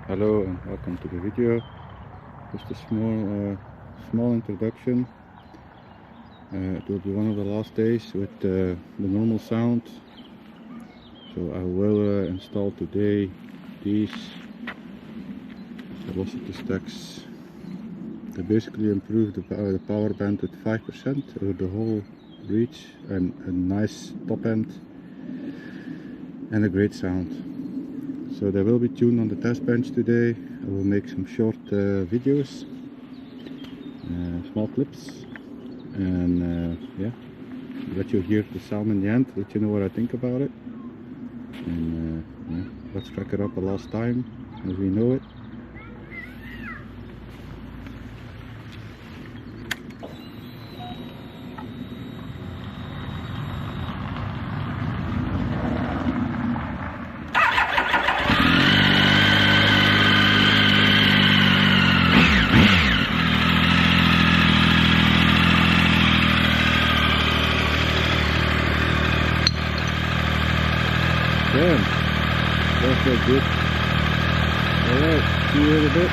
Hello and welcome to the video. Just a small introduction. It will be one of the last days with the normal sound. So I will install today these velocity stacks. They basically improve the power band with 5% over the whole reach, and a nice top end and a great sound. So they will be tuned on the test bench today. I will make some short videos, small clips, and yeah, let you hear the sound in the end, let you know what I think about it. And yeah, let's crack it up a last time as we know it. Damn, that felt good. Alright, see you in a bit.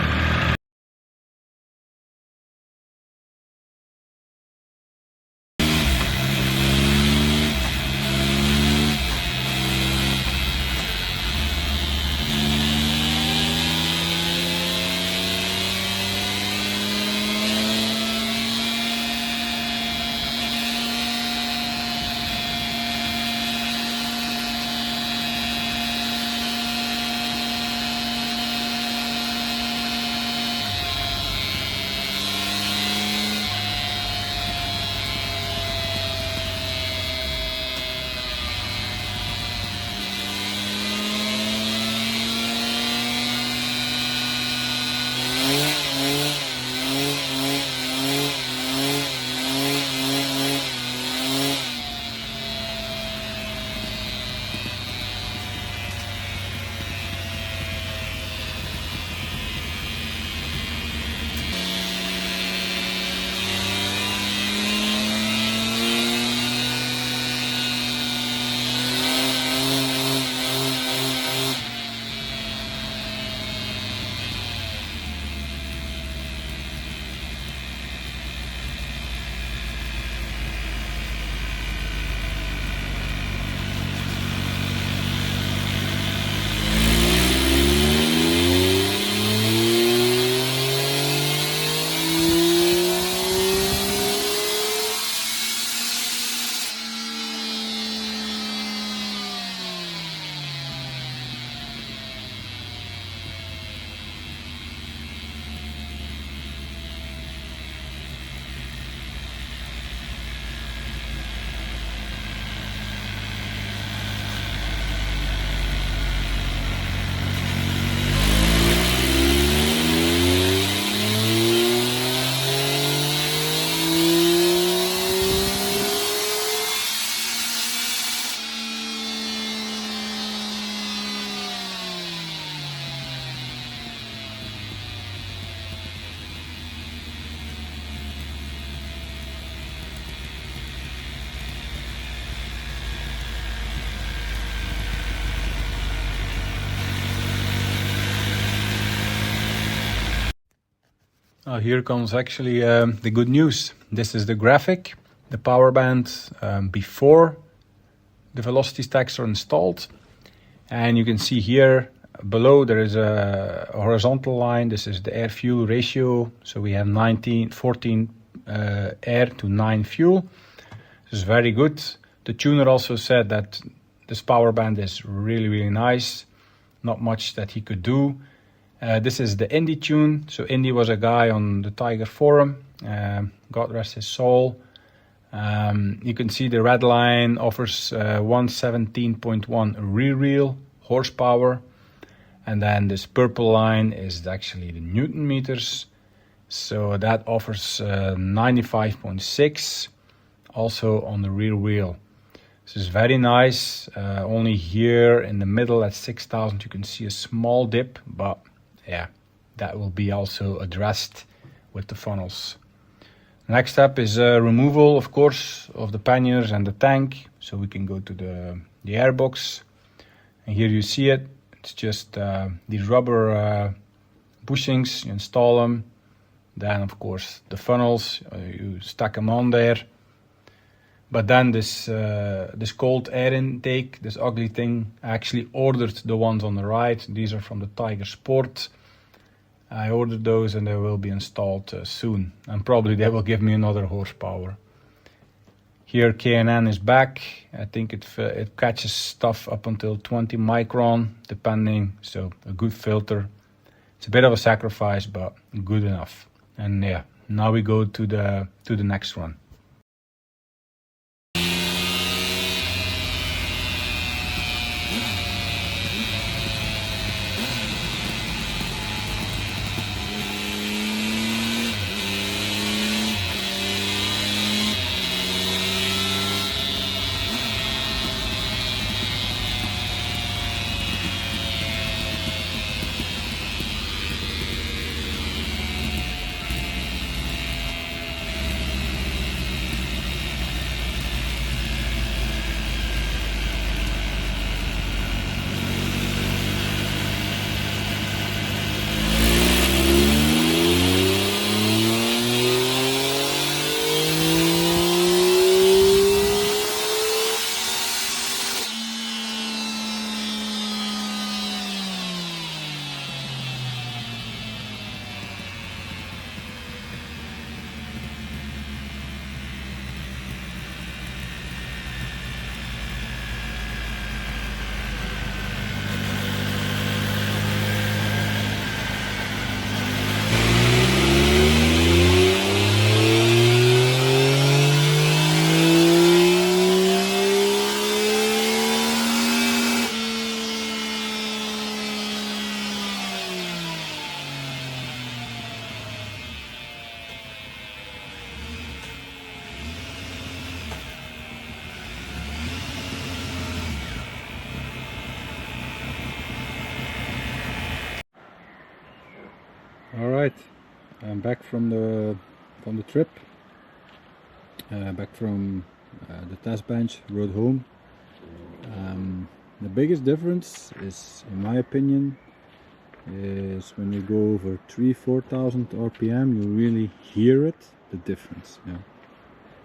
Here comes actually the good news. This is the graphic, the power band before the velocity stacks are installed. And you can see here below there is a horizontal line. This is the air-fuel ratio. So we have 14 air to 9 fuel. This is very good. The tuner also said that this power band is really nice. Not much that he could do. This is the Indy tune. So Indy was a guy on the Tiger forum. God rest his soul. You can see the red line offers 117.1 rear wheel horsepower. And then this purple line is actually the Newton meters. So that offers 95.6 also on the rear wheel. This is very nice. Only here in the middle at 6,000 you can see a small dip, but yeah, that will be also addressed with the funnels. Next step is removal, of course, of the panniers and the tank. So we can go to the airbox. And here you see it. It's just these rubber bushings, you install them. Then of course the funnels, you stack them on there. But then this cold air intake, this ugly thing, I actually ordered the ones on the right. These are from the Tiger Sport. I ordered those and they will be installed soon. And probably they will give me another horsepower. Here K&N is back. I think it catches stuff up until 20 micron, depending. So a good filter. It's a bit of a sacrifice, but good enough. And yeah, now we go to the next one. All right, I'm back from the trip, back from the test bench, road home. The biggest difference is, in my opinion, is when you go over 3,000–4,000 RPM, you really hear it, the difference. Yeah.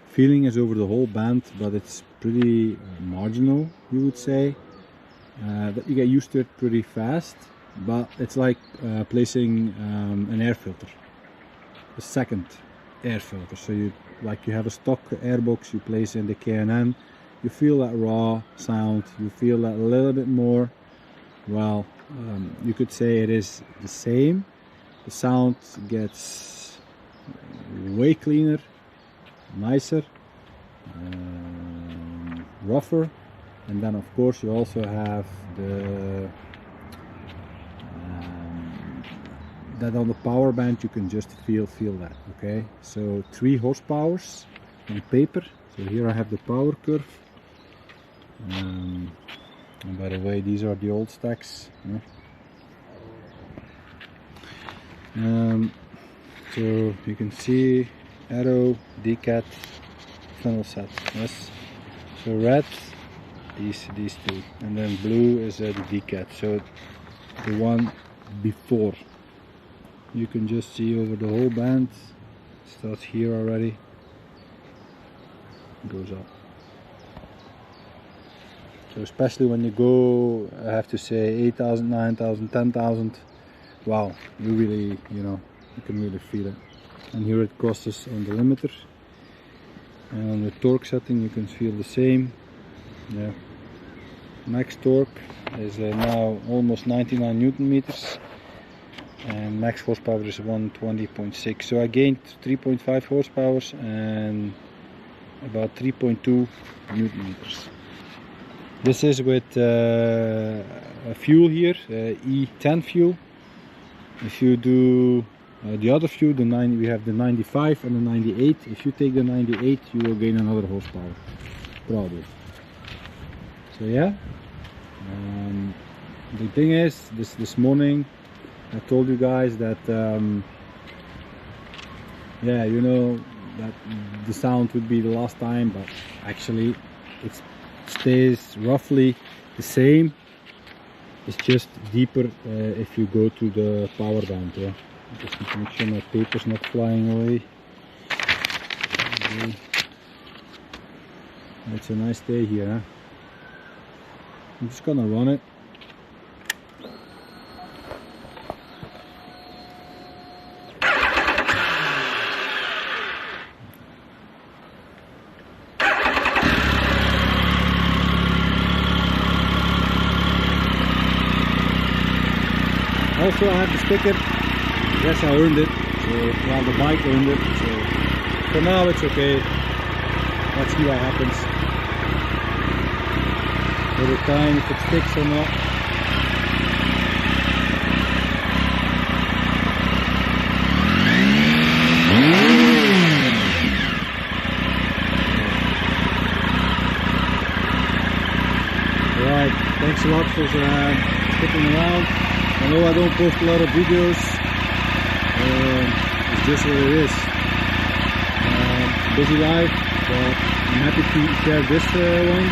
Feeling is over the whole band, but it's pretty marginal, you would say. That you get used to it pretty fast. But it's like placing an air filter, a second air filter. So you have a stock airbox you place in the K&N, you feel that raw sound, you feel that a little bit more. Well, you could say it is the same. The sound gets way cleaner, nicer, rougher, and then of course you also have that on the power band you can just feel that. Okay, so 3 horsepower on paper. So here I have the power curve, and by the way, these are the old stacks. So you can see Arrow, Decat, funnel set. Yes. So red, these 2, and then blue is the Decat. So the one before. You can just see over the whole band, starts here already, goes up. So especially when you go, I have to say 8,000, 9,000, 10,000, wow, you really, you can really feel it. And here it crosses on the limiter. And on the torque setting you can feel the same. Yeah. Max torque is now almost 99 Newton meters. And max horsepower is 120.6, so I gained 3.5 horsepower and about 3.2 Newton meters. This is with a fuel here, E10 fuel. If you do the other fuel, we have the 95 and the 98. If you take the 98, you will gain another horsepower, probably. So yeah, the thing is, this morning I told you guys that yeah, that the sound would be the last time, but actually it stays roughly the same. is just deeper if you go to the power band. Yeah, just need to make sure my paper's not flying away. Okay. It's a nice day here, huh? I'm just gonna run it. Also, I have the sticker. Yes, I earned it. So, well, the bike earned it. So, for now, it's okay. Let's see what happens. Over time, if it sticks or not. Alright, thanks a lot for sticking around. I know I don't post a lot of videos, it's just what it is. Busy life, but I'm happy to share this one.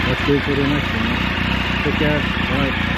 Let's go for the next one. Take care, bye.